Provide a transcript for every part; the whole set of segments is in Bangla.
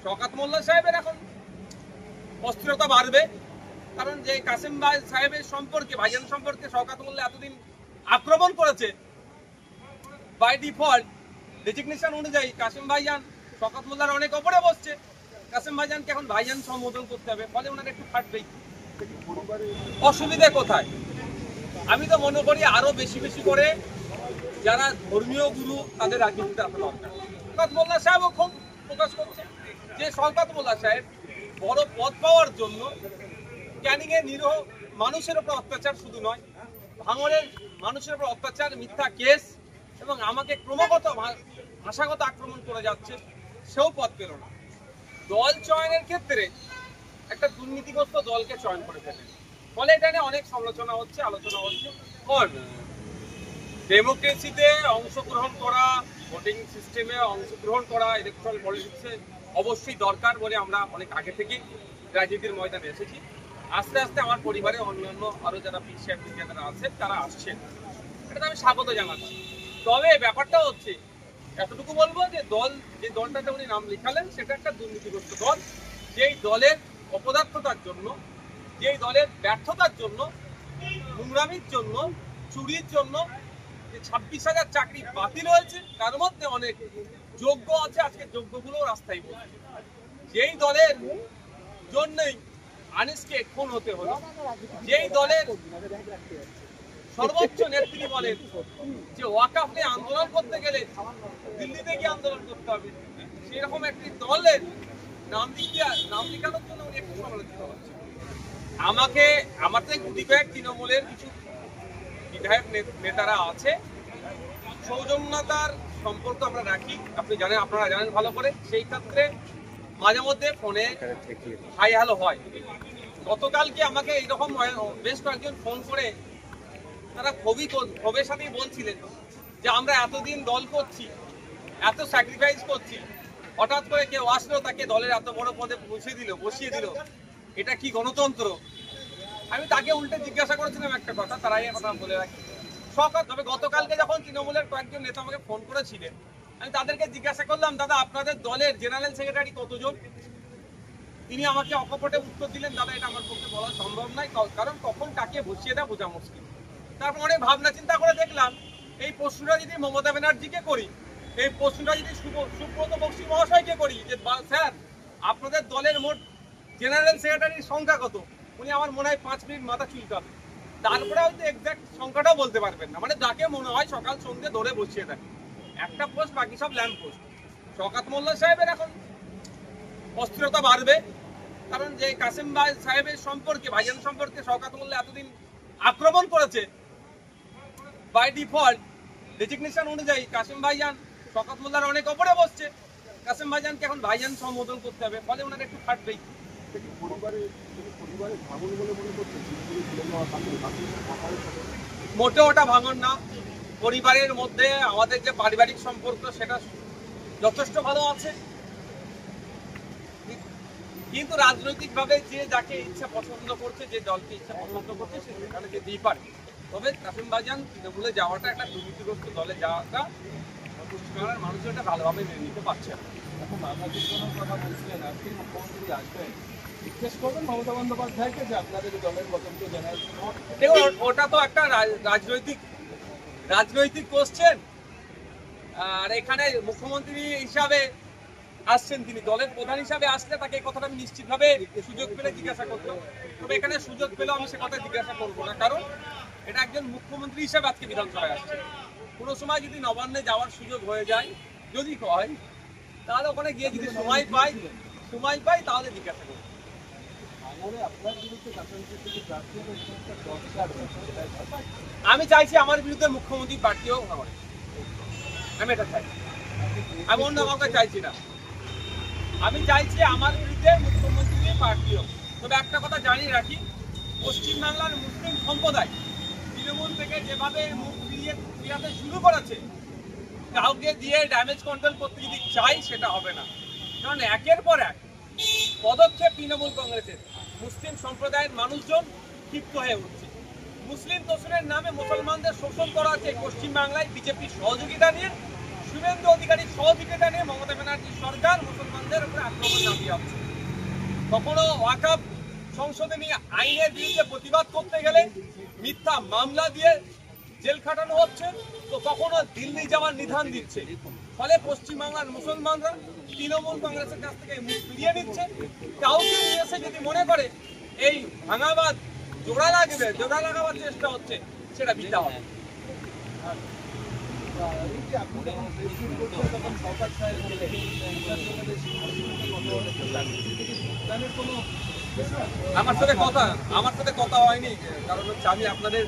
শওকত মোল্লা সাহেবের এখন অস্থিরতা বাড়বে, কারণ যে কাসেম ভাই সাহেবের সম্পর্কে, ভাইজান সম্পর্কে শওকত মোল্লা এতদিন আক্রমণ করেছে, বাই ডিফল্ট ডেজিগনেশন অনুযায়ী কাসেম ভাইজান শওকত মোল্লার অনেক ওপরে বসছে। কাসেম ভাইজানকে এখন ভাইজান সম্বোধন করতে হবে, ফলে ওনার একটু ফাটবেই। অসুবিধে কোথায়? আমি তো মনে করি আরো বেশি বেশি করে যারা ধর্মীয় গুরু তাদের রাজনীতিতে আসা দরকার। শওকত মোল্লা সাহেবও খুব প্রকাশ করছে যে শওকত মোল্লা সাহেব বড় পদ পাওয়ার জন্য ক্যানিং এর নিরীহ মানুষের উপর অত্যাচার শুধু নয়, ভাঙড়ের মানুষের উপর অত্যাচার, মিথ্যা কেস এবং আমাকে ক্রমাগত ভাষাগত আক্রমণ করে যাচ্ছে, সেও পদ পেল না। দল চয়নের ক্ষেত্রে একটা দুর্নীতিগ্রস্ত দলকে চয়ন করে ফেলেন, ফলে এটা নিয়ে অনেক সমালোচনা হচ্ছে, আলোচনা হচ্ছে। ডেমোক্রেসিতে অংশগ্রহণ করা, ভোটিং সিস্টেমে অংশগ্রহণ করা, ইলেকট্রাল পলিটিক্সে অবশ্যই দরকার বলে আমরা অনেক আগে থেকেই রাজনীতির ময়দানে এসেছি। আস্তে আস্তে আমার পরিবারে অন্যান্য আরো যারা পিছিয়ে যারা আছেন তারা আসছেন, এটা আমি স্বাগত জানাচ্ছি। তবে ব্যাপারটা হচ্ছে এতটুকু বলবো যে যে দলটাতে উনি নাম লিখালেন সেটা একটা দুর্নীতিগ্রস্ত দল, যেই দলের অপদার্থতার জন্য, যেই দলের ব্যর্থতার জন্য, নোংরামির জন্য, চুরির জন্য যে 26,000 চাকরি বাতিল হয়েছে, তার মধ্যে অনেক যোগ্য আছে, আজকে যোগ্যগুলো রাস্তায় বসছে। যেই দলের জন্যই আনিসকে খুন হতে হলো, যেই দলের সর্বোচ্চ নেত্রী বলেন যে ওয়াকফ নিয়ে আন্দোলন করতে গেলে দিল্লিতে গিয়ে আন্দোলন করতে হবে, সেরকম একটি দলের নাম লিখানোর জন্য উনি একটু সমালোচিত হচ্ছে। আমার থেকে গুটি কয়েক তৃণমূলের কিছু বিধায়ক নেতারা আছে, সৌজন্যতার সম্পর্ক আমরা রাখি, আপনারা জানেন ভালো করে। সেই ক্ষেত্রে মাঝে মধ্যে ফোনে হাই হ্যালো হয়। গতকালকে আমাকে এইরকম বেশ কয়েকজন ফোন করে তারা ক্ষোভের সাথেই বলছিলেন যে আমরা এতদিন দল করছি, এত স্যাক্রিফাইস করছি, হঠাৎ করে কেউ আসলো তাকে দলের এত বড় পদে বসিয়ে দিল, এটা কি গণতন্ত্র? আমি তাকে উল্টে জিজ্ঞাসা করেছিলাম একটা কথা, তারাই কথা বলে রাখি। তবে গতকালকে যখন তৃণমূলের কয়েকজন নেতা আমাকে ফোন করেছিলেন, আমি তাদেরকে জিজ্ঞাসা করলাম, দাদা আপনাদের দলের জেনারেল সেক্রেটারি কতজন? তিনি আমাকে অকপটে উত্তর দিলেন, দাদা এটা আমার পক্ষে বলা সম্ভব নয়, কারণ কখন কাকে বসিয়ে দেওয়া বোঝা মুশকিল। তারপর অনেক ভাবনা চিন্তা করে দেখলাম এই প্রশ্নটা যদি মমতা ব্যানার্জিকে করি, এই প্রশ্নটা যদি সুব্রত বক্সী মহাশয়কে করি যে স্যার আপনাদের দলের মোট জেনারেল সেক্রেটারির সংখ্যা কত, উনি আমার মনে হয় 5 মিনিট মাথা চুলকাবে, তারপরে হয়তো এক্সাক্ট সংখ্যাটাও বলতে পারবেন না। মানে যাকে মনে হয় সকাল সন্ধ্যে ধরে বসিয়ে দেয় একটা পোস্ট, বাকি সব ল্যাম্প পোস্ট। শওকত মোল্লা সাহেবের এখন অস্থিরতা বাড়বে, কারণ যে কাসেম ভাই সাহেবের সম্পর্কে, ভাইজান সম্পর্কে শওকত মোল্লা এতদিন আক্রমণ করেছে, বাই ডিফল্ট ডেজিগনেশন অনুযায়ী কাসেম ভাইজান শওকত মোল্লার অনেক ওপরে বসছে। কাসেম ভাইজানকে এখন ভাইজান সম্বোধন করতে হবে, ফলে ওনার একটু ফাটবেই। মোটেও ওটা ভাঙন না। পরিবারের মধ্যে আমাদের যে পারিবারিক সম্পর্ক সেটা যথেষ্ট ভালো আছে, কিন্তু রাজনৈতিকভাবে যে যাকে ইচ্ছা পছন্দ করছে, যে দলকে ইচ্ছা পছন্দ করছে সে সেখানে যেতেই পারে। তবে কাসেম ভাইজান তৃণমূলে যাওয়াটা, একটা দুর্নীতিগ্রস্ত দলে যাওয়াটা পশ্চিমবাংলার মানুষ এটা ভালোভাবে মেনে নিতে পারছে না। এখন বাংলাদেশ কথা বলছিলেন, আজকে মুখ্যমন্ত্রী আসবেন, জিজ্ঞেস করবেন মমতা বন্দ্যোপাধ্যায়কে যে আপনাদের দলের পছন্দ জেনারেল। দেখুন ওটা তো একটা রাজনৈতিক কোশ্চেন, আর এখানে মুখ্যমন্ত্রী হিসাবে আসছেন, তিনি দলের প্রধান হিসাবে আসলে তাকে এই কথাটা আমি নিশ্চিতভাবে সুযোগ পেলে জিজ্ঞাসা করতাম। তবে এখানে সুযোগ পেলেও আমি সে কথা জিজ্ঞাসা করবো না, কারণ এটা একজন মুখ্যমন্ত্রী হিসাবে আজকে বিধানসভায় আসছে। কোনো সময় যদি নবান্নে যাওয়ার সুযোগ হয়ে যায়, যদি হয়, তাহলে ওখানে গিয়ে যদি সময় পাই তাহলে জিজ্ঞাসা করবো। আমি চাইছি আমার বিরুদ্ধে মুখ্যমন্ত্রী প্রার্থী হোক, আমি এটা চাই, আমি অন্য কাউকে চাইছি না। আমি চাইছি আমার বিরুদ্ধে মুখ্যমন্ত্রী প্রার্থী হোক। তবে একটা কথা জানিয়ে রাখি, পশ্চিমবাংলার মুসলিম সম্প্রদায় তৃণমূল থেকে যেভাবে মুখ ফিরাতে শুরু করেছে, কাউকে দিয়ে ড্যামেজ কন্ট্রোল করতে যদি চাই সেটা হবে না, কারণ একের পর এক পদক্ষেপ তৃণমূল কংগ্রেসের, মুসলিম সম্প্রদায়ের মানুষজন ক্ষিপ্ত হয়ে উঠছে। মুসলিম তোষণের নামে মুসলমানদের শোষণ করা হচ্ছে পশ্চিমবাংলায় বিজেপির সহযোগিতা নিয়ে, শুভেন্দু অধিকারীর সহযোগিতা নিয়ে মমতা ব্যানার্জি সরকার মুসলমানদের উপরে আক্রমণ চালিয়ে যাচ্ছে। কখনো ওয়াকফ সংশোধনী আইনের বিরুদ্ধে প্রতিবাদ করতে গেলে মিথ্যা মামলা দিয়ে জেল খাটানো হচ্ছে, তো কখনো দিল্লি যাওয়ার নিধান দিচ্ছে। ফলে পশ্চিমবাংলার মুসলমানরা তৃণমূল কংগ্রেসের কাছ থেকে মুখ ফিরিয়ে নিচ্ছে। কাউকে নিয়ে এসে যদি মনে করে এই ভাঙাবাদ জোড়া লাগাবার চেষ্টা হচ্ছে, সেটা বৃথা হবে। আমার সাথে কথা হয়নি, কারণ হচ্ছে আমি আপনাদের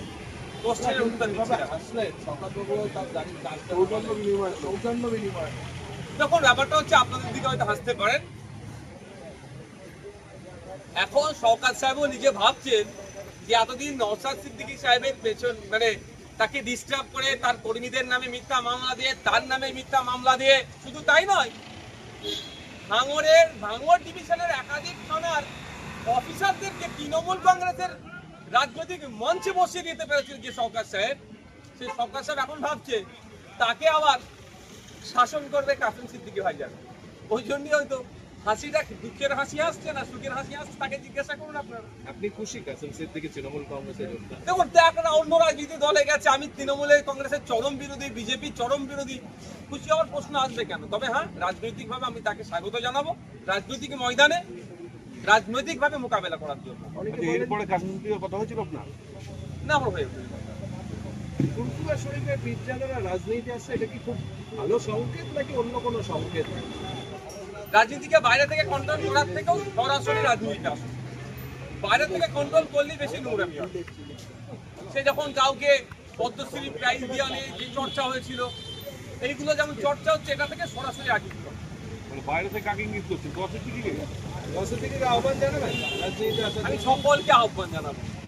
কোশ্চেনের উত্তর দিচ্ছি না। আসলে সৌজন্য বিনিময় দেখুন, ব্যাপারটা হচ্ছে আপনাদের দিকে হয়তো হাসতে পারেন। এখন শওকত সাহেবও নিজে ভাবছেন যে এতদিন নওশাদ সিদ্দিকী সাহেবের পেছন মানে তাকে ডিস্টার্ব করে তার কর্মীদের নামে মিথ্যা মামলা দিয়ে, তার নামে মিথ্যা মামলা দিয়ে, শুধু তাই নয়, ভাঙড় ডিভিশনের একাধিক থানার অফিসারদেরকে তৃণমূল কংগ্রেসের রাজনৈতিক মঞ্চে বসিয়ে দিতে পেরেছিল যে শওকত সাহেব, সেই শওকত সাহেব এখন ভাবছে তাকে আবার শাসন করবে কাসেম সিদ্দিকী ভাইজান। ওই জন্যই হয়তো হাসিটা দুঃখের হাসি আসছে না সুখের হাসি আসছে, তাকে জিজ্ঞাসা করুন আপনারা। আপনি খুশি কাসেম সিদ্দিকী তৃণমূল কংগ্রেসের যোদ্ধা? দেখুন, একটা অন্য রাজনীতি দলে গেছে, আমি তৃণমূলের কংগ্রেসের চরম বিরোধী, বিজেপি চরম বিরোধী, খুশি হওয়ার প্রশ্ন আসবে কেন? তবে হ্যাঁ, রাজনৈতিকভাবে আমি তাকে স্বাগত জানাবো, রাজনৈতিক ময়দানে রাজনৈতিকভাবে মোকাবেলা করার জন্য। এরপরে কাসেম সিদ্দিকীর কথা হয়েছিল আপনার? না, আমার হয়ে ফুরফুরা শরীফের পীরজাদারা রাজনীতি আসছে, এটা কি খুব ভালো সংকেত নাকি অন্য কোনো সংকেত? রাজনীতিকে বাইরে থেকে কন্ট্রোল করার থেকেও সরাসরি রাজনীতিতে আসে। বাইরে থেকে কন্ট্রোল করলেই বেশি নোংরামি হয়। সে যখন কাউকে পদ্মশ্রী প্রাইজ দিয়ে নিয়ে যে চর্চা হয়েছিল, এইগুলো যেমন চর্চা হচ্ছে, এটা থেকে সরাসরি রাজনীতি হয়। বাইরে থেকে কাকে ইঙ্গিত করছে? দশ থেকে আহ্বান জানাবেন রাজনীতিতে? আমি সকলকে আহ্বান জানাবো।